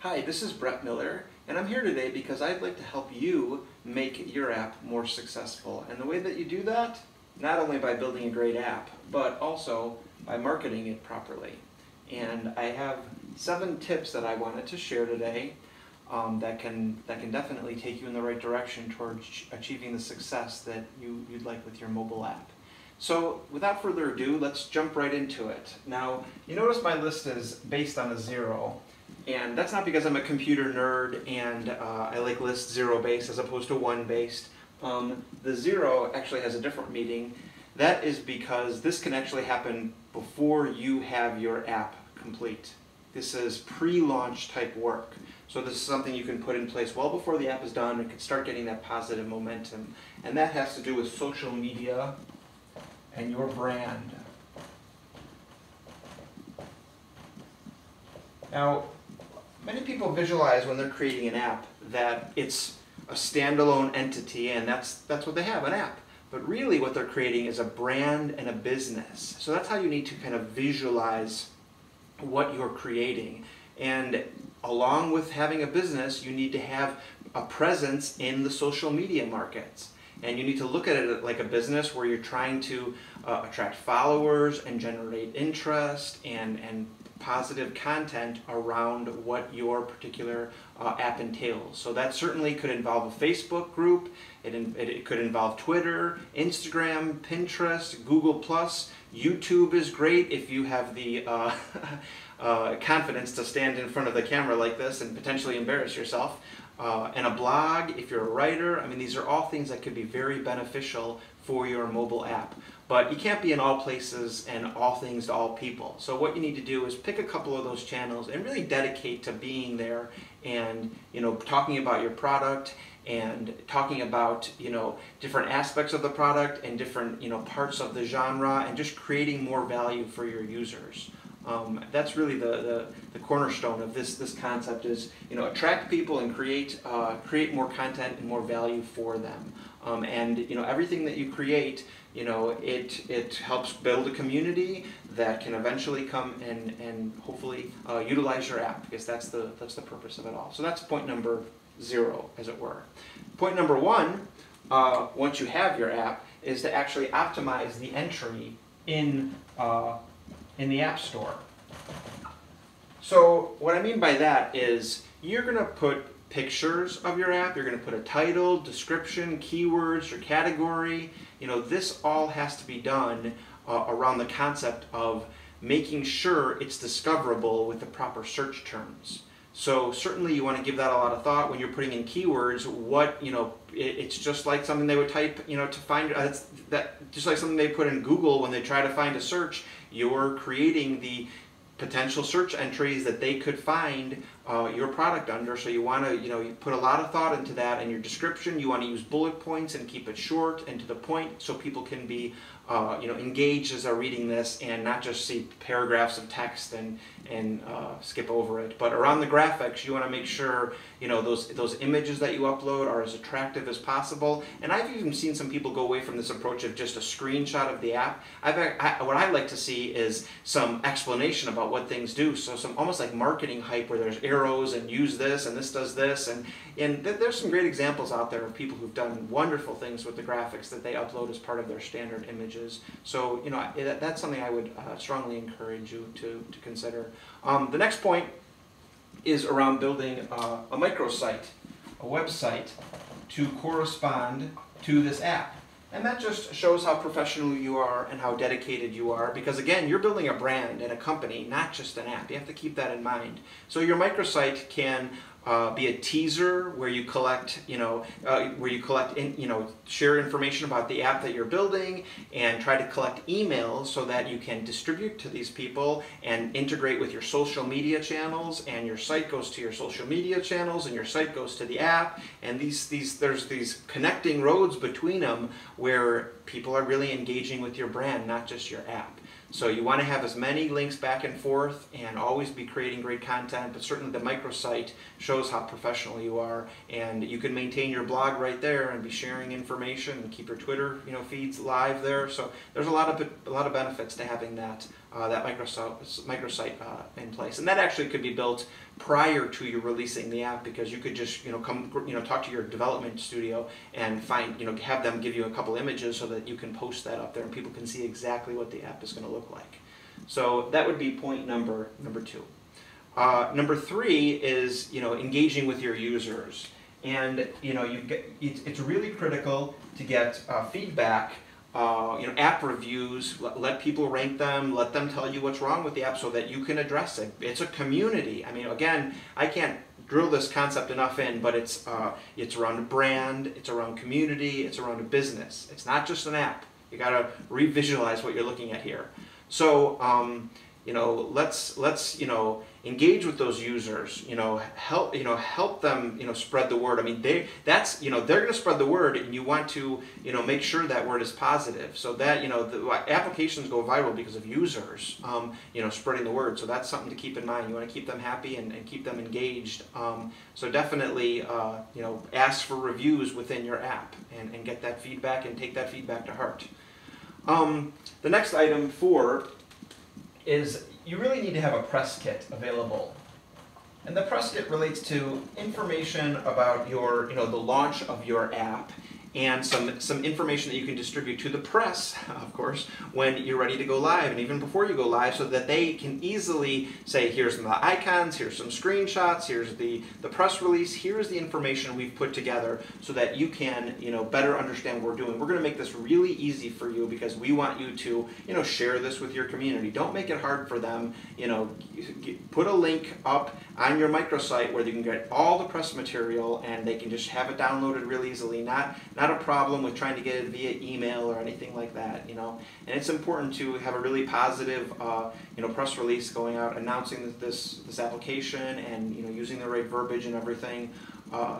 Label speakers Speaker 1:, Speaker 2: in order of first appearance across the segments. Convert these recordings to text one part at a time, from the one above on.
Speaker 1: Hi, this is Brett Miller, and I'm here today because I'd like to help you make your app more successful. And the way that you do that, not only by building a great app, but also by marketing it properly. And I have 7 tips that I wanted to share today that can definitely take you in the right direction towards achieving the success that you'd like with your mobile app. So without further ado, let's jump right into it. Now, you notice my list is based on a 0. And that's not because I'm a computer nerd and I like lists 0 based as opposed to 1 based. The 0 actually has a different meaning. That is because this can actually happen before you have your app complete. This is pre-launch type work. So this is something you can put in place well before the app is done and can start getting that positive momentum. And that has to do with social media and your brand. Now, many people visualize when they're creating an app that it's a standalone entity and that's what they have, an app. But really what they're creating is a brand and a business. So that's how you need to kind of visualize what you're creating. And along with having a business, you need to have a presence in the social media markets. And you need to look at it like a business where you're trying to attract followers and generate interest and positive content around what your particular app entails. So that certainly could involve a Facebook group, it could involve Twitter, Instagram, Pinterest, Google+. YouTube is great if you have the confidence to stand in front of the camera like this and potentially embarrass yourself. And a blog, if you're a writer. I mean, these are all things that could be very beneficial for your mobile app. But you can't be in all places and all things to all people. So what you need to do is pick a couple of those channels and really dedicate to being there and, talking about your product and talking about, different aspects of the product and different, parts of the genre and just creating more value for your users. That's really the cornerstone of this concept is, attract people and create more content and more value for them. And everything that you create, it helps build a community that can eventually come and hopefully utilize your app, because that's the purpose of it all. So that's point number 0, as it were. Point number 1, once you have your app, is to actually optimize the entry in the App Store. So what I mean by that is you're going to put pictures of your app, you're going to put a title, description, keywords, your category. This all has to be done around the concept of making sure it's discoverable with the proper search terms. So certainly you want to give that a lot of thought when you're putting in keywords. It's just like something they would type, to find, just like something they put in Google when they try to find a search. You're creating the potential search entries that they could find your product under. So you want to, you put a lot of thought into that. And your description, you want to use bullet points and keep it short and to the point so people can be engaged as they're reading this and not just see paragraphs of text and skip over it. But around the graphics, you want to make sure those images that you upload are as attractive as possible. And I've even seen some people go away from this approach of just a screenshot of the app. What I like to see is some explanation about what things do. So some almost like marketing hype where there's arrows and use this and this does this, and there's some great examples out there of people who've done wonderful things with the graphics that they upload as part of their standard images. So that's something I would strongly encourage you to consider. The next point is around building a microsite, a website to correspond to this app. And that just shows how professional you are and how dedicated you are, because again, you're building a brand and a company, not just an app. You have to keep that in mind. So your microsite can be a teaser where you collect, share information about the app that you're building and try to collect emails so that you can distribute to these people and integrate with your social media channels, and your site goes to your social media channels and your site goes to the app, and there's these connecting roads between them where people are really engaging with your brand, not just your app. So you want to have as many links back and forth and always be creating great content, but certainly the microsite shows how professional you are, and you can maintain your blog right there and be sharing information and keep your Twitter feeds live there. So there's a lot of benefits to having that that microsite in place. And that actually could be built prior to you releasing the app, because you could just talk to your development studio and find have them give you a couple images so that you can post that up there and people can see exactly what the app is going to look like. So that would be point number 2. Number 3 is engaging with your users, and it's really critical to get feedback. App reviews, let people rank them, let them tell you what's wrong with the app so that you can address it. It's a community. I mean, again, I can't drill this concept enough in, but it's around a brand, it's around community, it's around a business. It's not just an app. You got to revisualize what you're looking at here. So, let's engage with those users. Help them spread the word. I mean, they're going to spread the word, and you want to make sure that word is positive, so that the applications go viral because of users spreading the word. So that's something to keep in mind. You want to keep them happy and keep them engaged. So definitely ask for reviews within your app and get that feedback and take that feedback to heart. The next item 4 is you really need to have a press kit available. And the press kit relates to information about your, the launch of your app, and some information that you can distribute to the press, of course, when you're ready to go live, and even before you go live, so that they can easily say, here's some of the icons, here's some screenshots, here's the press release, here's the information we've put together, so that you can better understand what we're doing. We're going to make this really easy for you because we want you to share this with your community. Don't make it hard for them. Put a link up on your microsite where you can get all the press material and they can just have it downloaded real easily. Not a problem with trying to get it via email or anything like that, And it's important to have a really positive, press release going out announcing this application and using the right verbiage and everything.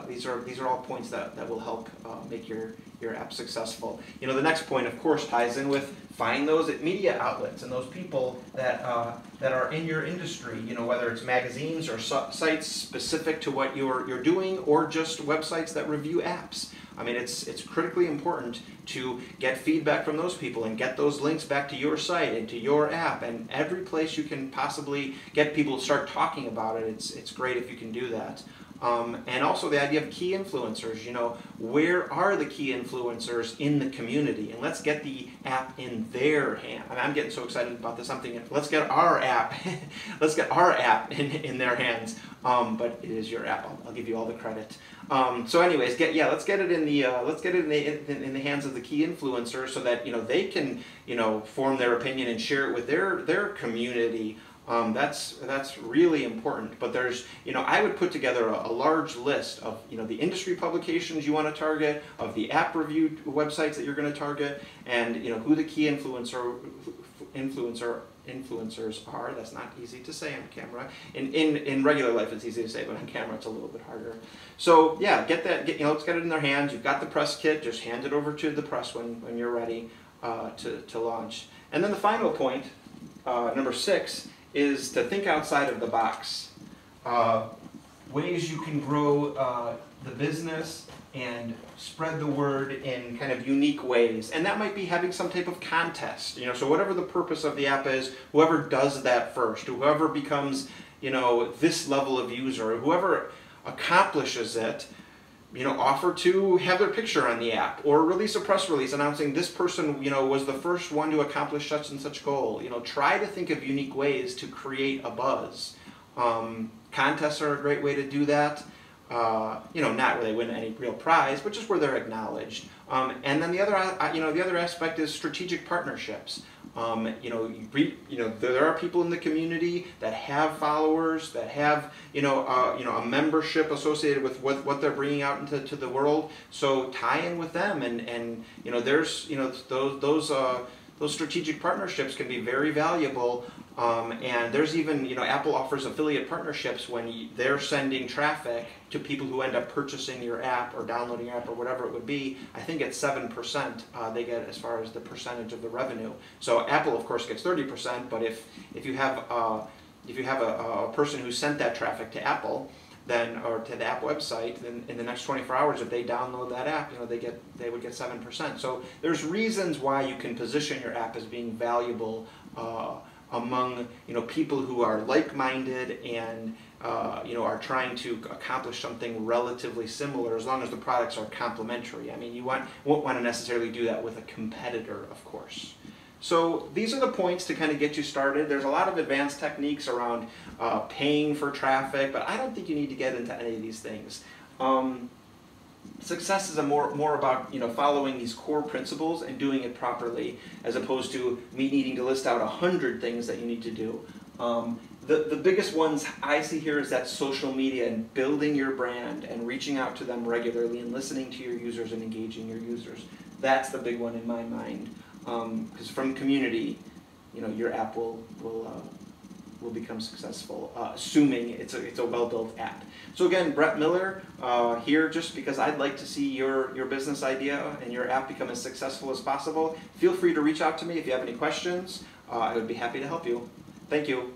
Speaker 1: These are all points that will help make your app successful. The next point, of course, ties in with find those media outlets and those people that are in your industry. Whether it's magazines or sites specific to what you're doing, or just websites that review apps. I mean, it's critically important to get feedback from those people and get those links back to your site and to your app, and every place you can possibly get people to start talking about it. It's great if you can do that. And also the idea of key influencers. Where are the key influencers in the community? And let's get the app in their hand. I mean, I'm getting so excited about this. I'm thinking, let's get our app, in their hands. But it is your app. I'll give you all the credit. So, anyways, let's get it in the hands of the key influencers, so that they can form their opinion and share it with their community. That's really important. But there's, I would put together a large list of, the industry publications you want to target, of the app review websites that you're going to target, and, who the key influencers are. That's not easy to say on camera. In regular life it's easy to say, but on camera it's a little bit harder. So yeah, let's get it in their hands. You've got the press kit, just hand it over to the press when you're ready to launch. And then the final point, number 6, is to think outside of the box. Ways you can grow the business and spread the word in kind of unique ways. And that might be having some type of contest. So whatever the purpose of the app is, whoever does that first, whoever becomes, this level of user, whoever accomplishes it, offer to have their picture on the app, or release a press release announcing this person, was the first one to accomplish such and such goal. Try to think of unique ways to create a buzz. Contests are a great way to do that. Not where they win any real prize, but just where they're acknowledged. And then the other aspect is strategic partnerships. There are people in the community that have followers, that have a membership associated with what they're bringing out into the world. So tie in with them, and there's those strategic partnerships can be very valuable. And there's even, Apple offers affiliate partnerships when they're sending traffic to people who end up purchasing your app or downloading your app or whatever it would be. I think it's 7% they get as far as the percentage of the revenue. So Apple, of course, gets 30%. But if you have a person who sent that traffic to Apple, or to the app website, then in the next 24 hours, if they download that app, they would get 7%. So there's reasons why you can position your app as being valuable among people who are like-minded and are trying to accomplish something relatively similar, as long as the products are complementary. I mean, you won't want to necessarily do that with a competitor, of course. So these are the points to kind of get you started. There's a lot of advanced techniques around paying for traffic, but I don't think you need to get into any of these things. Success is more about following these core principles and doing it properly, as opposed to me needing to list out 100 things that you need to do. The biggest ones I see here is that social media and building your brand and reaching out to them regularly and listening to your users and engaging your users. That's the big one in my mind, because from community, your app will become successful, assuming it's a well-built app. So again, Brett Miller here just because I'd like to see your business idea and your app become as successful as possible. Feel free to reach out to me if you have any questions. I would be happy to help you. Thank you.